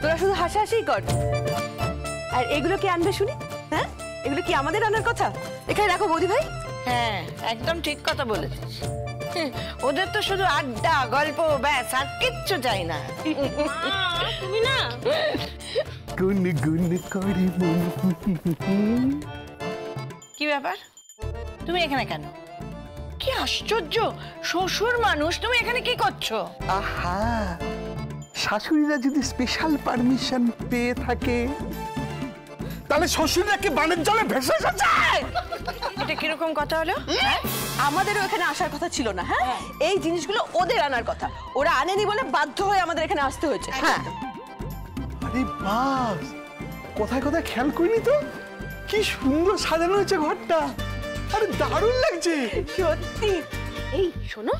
তোরা শুধু হাসাহাসিই কর। আর এগুলো কি আনবে শুনি? হ্যাঁ, এগুলো কি আমাদের আনার কথা? এখানে রাখো বৌদি ভাই। হ্যাঁ, একদম ঠিক কথা বলেছিস। ওদের তো শুধু আড্ডা গল্প ব্যাস, আর কিচ্ছু চাই না। তুমি না গুন গুন করে কি ব্যাপার, তুমি এখানে কেন? কি আশ্চর্য, শ্বশুর মানুষ, তুমি এখানে কি করছো? আহা, শাশুড়িরা যদি স্পেশাল পারমিশন পেয়ে থাকে তাহলে শ্বশুররা কি বানের জলে ভেসে যায়? এটা কিরকম কথা হলো? আমাদেরও এখানে আসার কথা ছিল না। হ্যাঁ, এই জিনিসগুলো ওদের আনার কথা, ওরা আনেনি বলে বাধ্য হয়ে আমাদের এখানে আসতে হয়েছে। হ্যাঁ, আরে বাস, কোথায় কোথায় খেয়াল করিনি তো, কি সুন্দর সাজানো হয়েছে ঘরটা। আরে দারুণ লাগছে সত্যি। এই শোনো,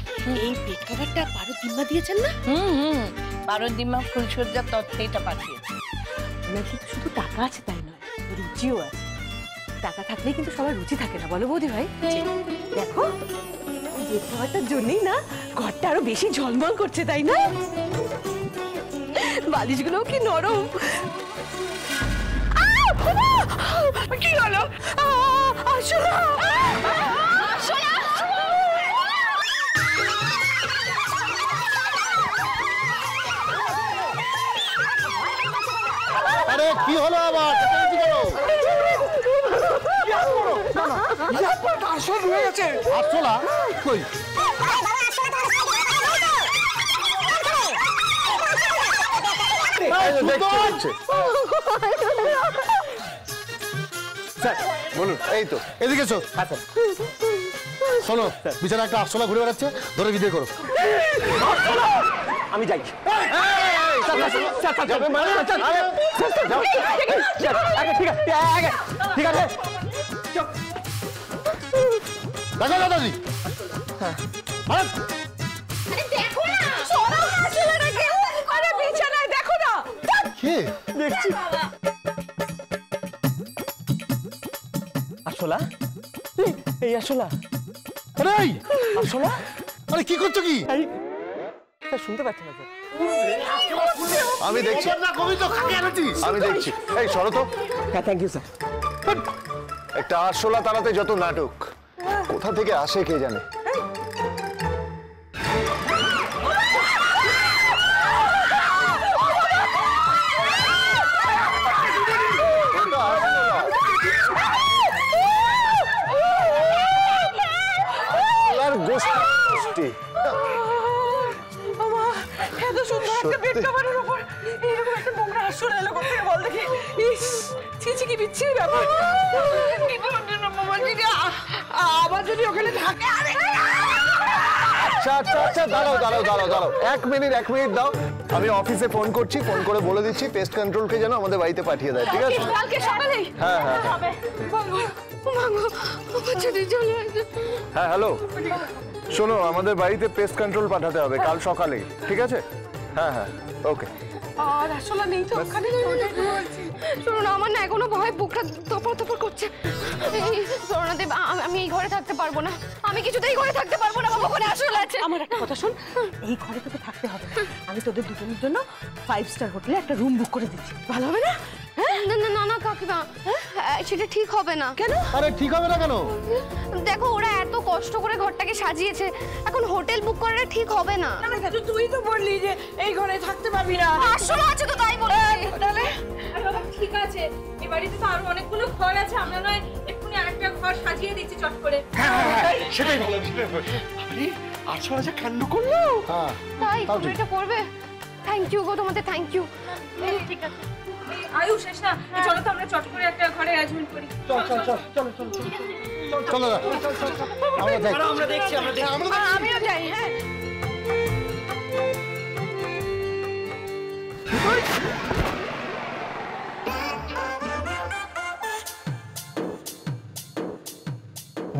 এই পেট কভারটা পারো দিম্মা দিয়েছেন না? পারদিমা ফুলসজ্জার তত্ত্বটা পাঠিয়েছে। ওনার কিন্তু শুধু টাকা আছে তাই নয়, রুচিও আছে। টাকা থাকলেই কিন্তু সবার রুচি থাকে না, বলো বৌদি ভাই? দেখো, এই খাবারটার জন্যই না ঘরটা আরো বেশি ঝলমল করছে, তাই না? বালিশগুলোও কি নরম। কি হলো? আসলে আরে কি হলো আবার? আসল হয়ে গেছে। আসলা কই? বলুন। এই তো এদিকে এসো। শোনো, বিছানা একটা আসলা ঘুরে বেড়াচ্ছে, ধরে বিদায় করো। আমি যাই। ঠিক আছে দাদাজি। দেখো না, দেখছি আসলা, এই আসলা, আরে আসলা, আরে কি করছো কি? শুনতে পাচ্ছি না। আমি দেখছি, আমি দেখছি। এই সরো তো। হ্যাঁ, থ্যাংক ইউ স্যার। একটা আরশোলা তাড়াতে যত নাটক, কোথা থেকে আসে কে জানে। গোষ্ঠী এত সুন্দর একটা বেড কভারের উপর এরকম একটা নোংরা আসল এলো কোথায় বল দেখি। ইস, ছিছি কি বিচ্ছিরি ব্যাপার। আবার যদি ওখানে থাকে। আচ্ছা আচ্ছা আচ্ছা, দাঁড়াও দাঁড়াও দাঁড়াও দাঁড়াও, এক মিনিট দাও। আমি অফিসে ফোন করছি, ফোন করে বলে দিচ্ছি পেস্ট কন্ট্রোলকে যেন আমাদের বাড়িতে পাঠিয়ে দেয়, ঠিক আছে? কালকে সকালেই। হ্যাঁ হ্যাঁ হ্যাঁ। হ্যালো, শোনো, আমাদের বাড়িতে পেস্ট কন্ট্রোল পাঠাতে হবে কাল সকালেই, ঠিক আছে? হ্যাঁ হ্যাঁ, ওকে। আর আসলে নেই তো ওখানে। শুনুন, আমার না এখনো ভয় বুকটা ধপর ধপর করছে। সরনাদেব, আমি এই ঘরে থাকতে পারবো না, আমি কিছুতেই ঘরে থাকতে পারবো না। বাবা ওখানে আসলে আছে। আমার একটা কথা শোন, এই ঘরে তোকে থাকতে হবে। আমি তোদের দুজনের জন্য 5 স্টার হোটেলে একটা রুম বুক করে দিচ্ছি, ভালো হবে না? না না না না কাকিমা, সেটা ঠিক হবে না। কেন? আরে ঠিক হবে না কেন? দেখো, ওরা এত কষ্ট করে ঘরটাকে সাজিয়েছে, এখন হোটেল বুক করাটা ঠিক হবে না। তুই তো বললি যে এই ঘরে থাকতে পারবি না। আসলে আছে তো তাই বলেছি। তাহলে ঠিক আছে, এই বাড়িতে তো আরো অনেকগুলো ঘর আছে, আমরা নয় এক্ষুনি আরেকটা ঘর সাজিয়ে দিচ্ছি চট করে। সেটাই ভালো, সেটাই ভালো। আরে আরশোলা যে কাণ্ড করলো। হ্যাঁ, তাই তুমি এটা করবে? থ্যাংক ইউ গো, তোমাদের থ্যাংক ইউ। ঠিক আছে, আয়ুষ এস না, চলো তো আমরা চট করে একটা ঘরে অ্যারেঞ্জমেন্ট করি। চলো আমরা দেখছি। আমিও যাই। হ্যাঁ,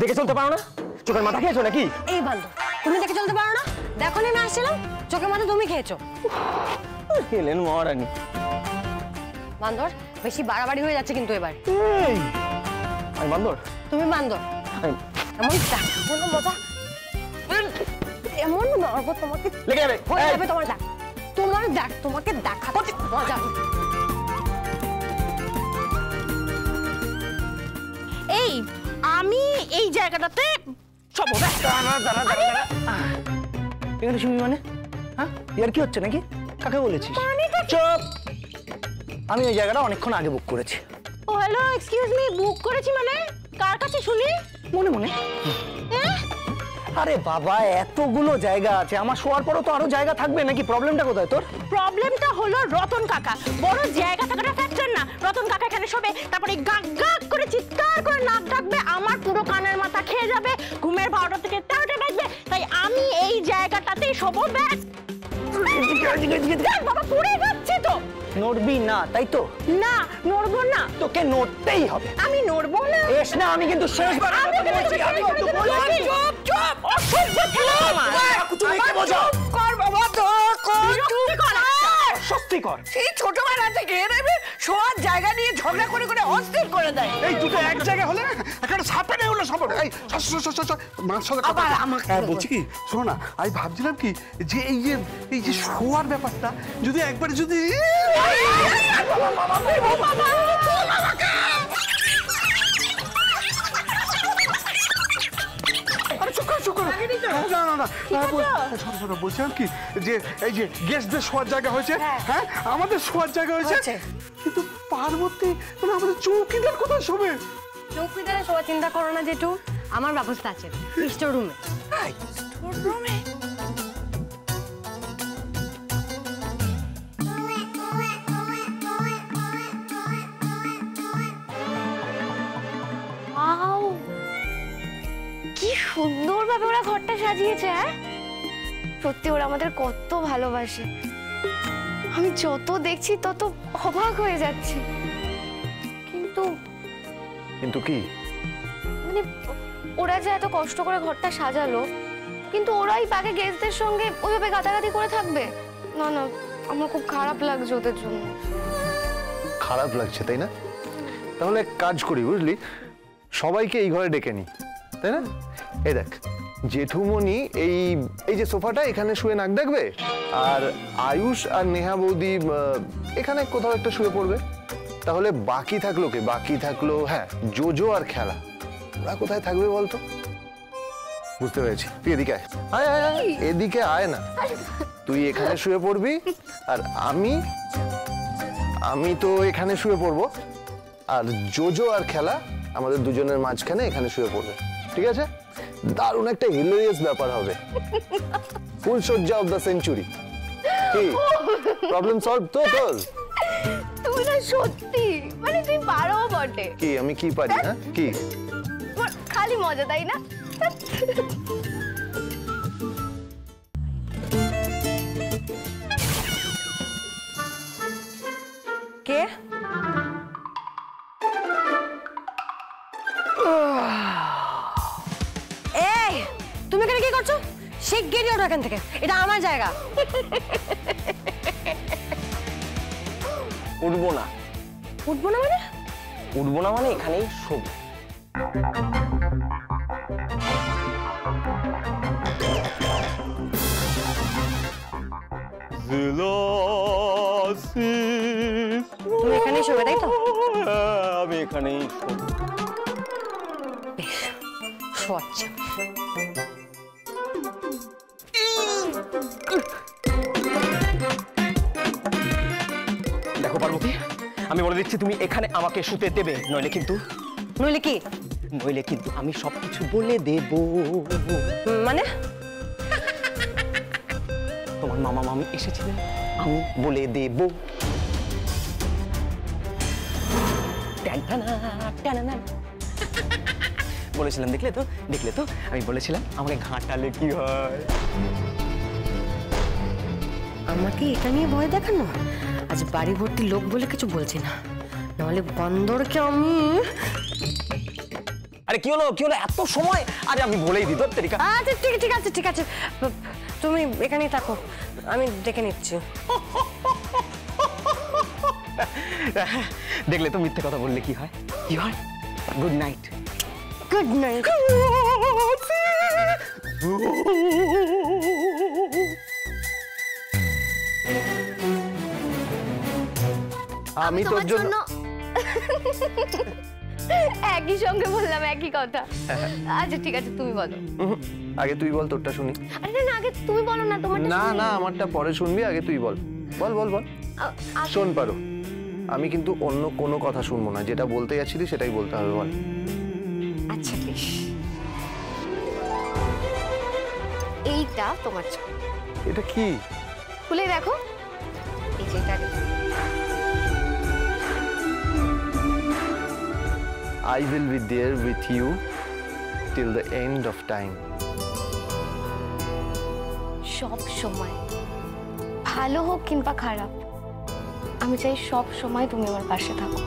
দেখে চলতে পারো না? চোখের মাথা খেয়েছো নাকি? এই বান্ধব, তুমি দেখে চলতে পারো না? দেখো আমি আসছিলাম, চোখে মাথা তুমি খেয়েছো। এলেন মহারানী। বান্দর, বেশি বাড়াবাড়ি হয়ে যাচ্ছে কিন্তু এবার। আমি বান্দর? তুমি বান্দর। এমন কোনো মজা, এমন মারবো তোমাকে, লেগে যাবে। হয়ে যাবে তোমার। তোমার এবার দেখ তোমাকে দেখাচ্ছি মজা। এই আমি এই জায়গাটাতে শোবো। এখানে শুনবি মানে? হ্যাঁ, ইয়ার কি হচ্ছে নাকি? কাকে বলেছিস? চুপ! আমি ওই জায়গাটা অনেকক্ষণ আগে বুক করেছি। ও হ্যালো, এক্সকিউজ মি, বুক করেছি মানে কার কাছে শুনি? মনে মনে। আরে বাবা, এতগুলো জায়গা আছে, আমার শোয়ার পরও তো আরো জায়গা থাকবে নাকি? প্রবলেমটা কোথায় তোর? প্রবলেমটা হলো রতন কাকা। বড় জায়গা থাকাটা ফ্যাক্টর না। রতন কাকা এখানে শোবে, তারপরে গাক গাক করে চিৎকার করে নাক ডাকবে, আমার পুরো কানের মাথা খেয়ে যাবে, ঘুমের 12টা থেকে 13টা বাজবে। তাই আমি এই জায়গাটাতেই শোবো। ব্যাস। বাবা পড়ে যাচ্ছে তো। নড়বি না, তাই তো? না, নড়বো না। তোকে নড়তেই হবে। আমি নড়বো না। এস না, আমি কিন্তু শেষবার চুপ চুপ, অসহ্য ছেলে আমার। তুমি কি বোঝো? কর বাবা, তো কর। সত্যি কর। এই ছোটবেলা থেকে এরবে শোয়ার জায়গা নিয়ে ঝগড়া করে করে অস্থির করে দেয়। এই দুটো এক জায়গায় হলে না একটা সাপে নেই হলো সব। এই মার সাথে কথা। হ্যাঁ, বলছি কি, শোনো না, আমি ভাবছিলাম কি যে এই যে শোয়ার ব্যাপারটা যদি একবারে যদি বলছিলাম কি যে এই যে গেস্টদের শোয়ার জায়গা হয়েছে, হ্যাঁ আমাদের শোয়ার জায়গা হয়েছে, কিন্তু পার্বতী মানে আমাদের চৌকিদার কোথায় শোবে? চৌকিদারে শোয়া চিন্তা করো না জেঠু, আমার ব্যবস্থা আছে স্টোর রুমে। কি সুন্দরভাবে ওরা ঘরটা সাজিয়েছে। হ্যাঁ, সত্যি ওরা আমাদের কত ভালোবাসে। আমি যত দেখছি তত অবাক হয়ে যাচ্ছি। কিন্তু কিন্তু কি? মানে ওরা যে এত কষ্ট করে ঘরটা সাজালো, কিন্তু ওরাই বাকি গেস্টদের সঙ্গে ওইভাবে গাদাগাদি করে থাকবে? না না, আমার খুব খারাপ লাগছে ওদের জন্য। খারাপ লাগছে তাই না? তাহলে এক কাজ করি, বুঝলি, সবাইকে এই ঘরে ডেকে নি, তাই না? এই দেখ, জেঠুমনি এই যে সোফাটা এখানে শুয়ে নাক ডাকবে, আর আয়ুষ আর নেহা বৌদি এখানে কোথাও একটা শুয়ে পড়বে। তাহলে বাকি থাকলো কে? বাকি থাকলো হ্যাঁ জোজো আর খেলা। ওরা কোথায় থাকবে বলতো? বুঝতে পেরেছি, তুই এদিকে আয়। আয় আয় আয়, এদিকে আয় না। তুই এখানে শুয়ে পড়বি আর আমি তো এখানে শুয়ে পড়বো, আর জোজো আর খেলা আমাদের দুজনের মাঝখানে এখানে শুয়ে পড়বে, ঠিক আছে? দারুণ একটা হিলোরিয়াস ব্যাপার হবে। ফুল সজ্জা অফ দ্য সেঞ্চুরি। কি প্রবলেম সলভ তো তোর? তুই না সত্যি মানে তুই পারো বটে। কি আমি কি পারি? হ্যাঁ কি? খালি মজা, তাই না? কে? এই, তুমি এখানে কি করছো? শিগগিরই ওঠো এখান থেকে, এটা আমার জায়গা। উঠবো না। উঠবো না মানে? উঠবো না মানে এখানেই শোবো। তুমি এখানেই শোবে, তাই তো? আমি এখানেই শোবো। বেশ, শোয়াচ্ছি। দেখো পার্বতী, আমি বলে দিচ্ছি তুমি এখানে আমাকে শুতে দেবে, নইলে কিন্তু আমি সবকিছু বলে দেব। মানে? তোমার মামা মামি এসেছিলেন, আমি বলে দেব। বলেছিলাম, দেখলে তো আমি বলেছিলাম আমাকে ঘাটালে কি হয়। আমাকে এটা নিয়ে ভয় দেখানো? আজ বাড়ি ভর্তি লোক বলে কিছু বলছি না, নাহলে বান্দরকে আমি। আরে কি হলো এত সময়? আরে আমি বলেই দিই দত্তরিকা। আচ্ছা ঠিক আছে, তুমি এখানেই থাকো, আমি দেখে নিচ্ছি। দেখলে তো মিথ্যে কথা বললে কি হয়? Good night. Good night. আমি তোর তোমার জন্য একই সঙ্গে বললাম একই কথা। আচ্ছা ঠিক আছে, তুমি বলো। আগে তুই বল, তোরটা শুনি। আরে না, আগে তুমি বলো না তোমারটা। না না, আমারটা পরে শুনবি, আগে তুই বল। বল বল বল। শোন পারো, আমি কিন্তু অন্য কোনো কথা শুনবো না, যেটা বলতে যাচ্ছিলি সেটাই বলতে হবে, বল। আচ্ছা বেশ, এইটা তোমার ছবি। এটা কি? খুলে দেখো, এই যে এটা। I will be there with you till the end of time. সব সময়, ভালো হোক কিংবা খারাপ, আমি চাই সব সময় তুমি আমার পাশে থাকো।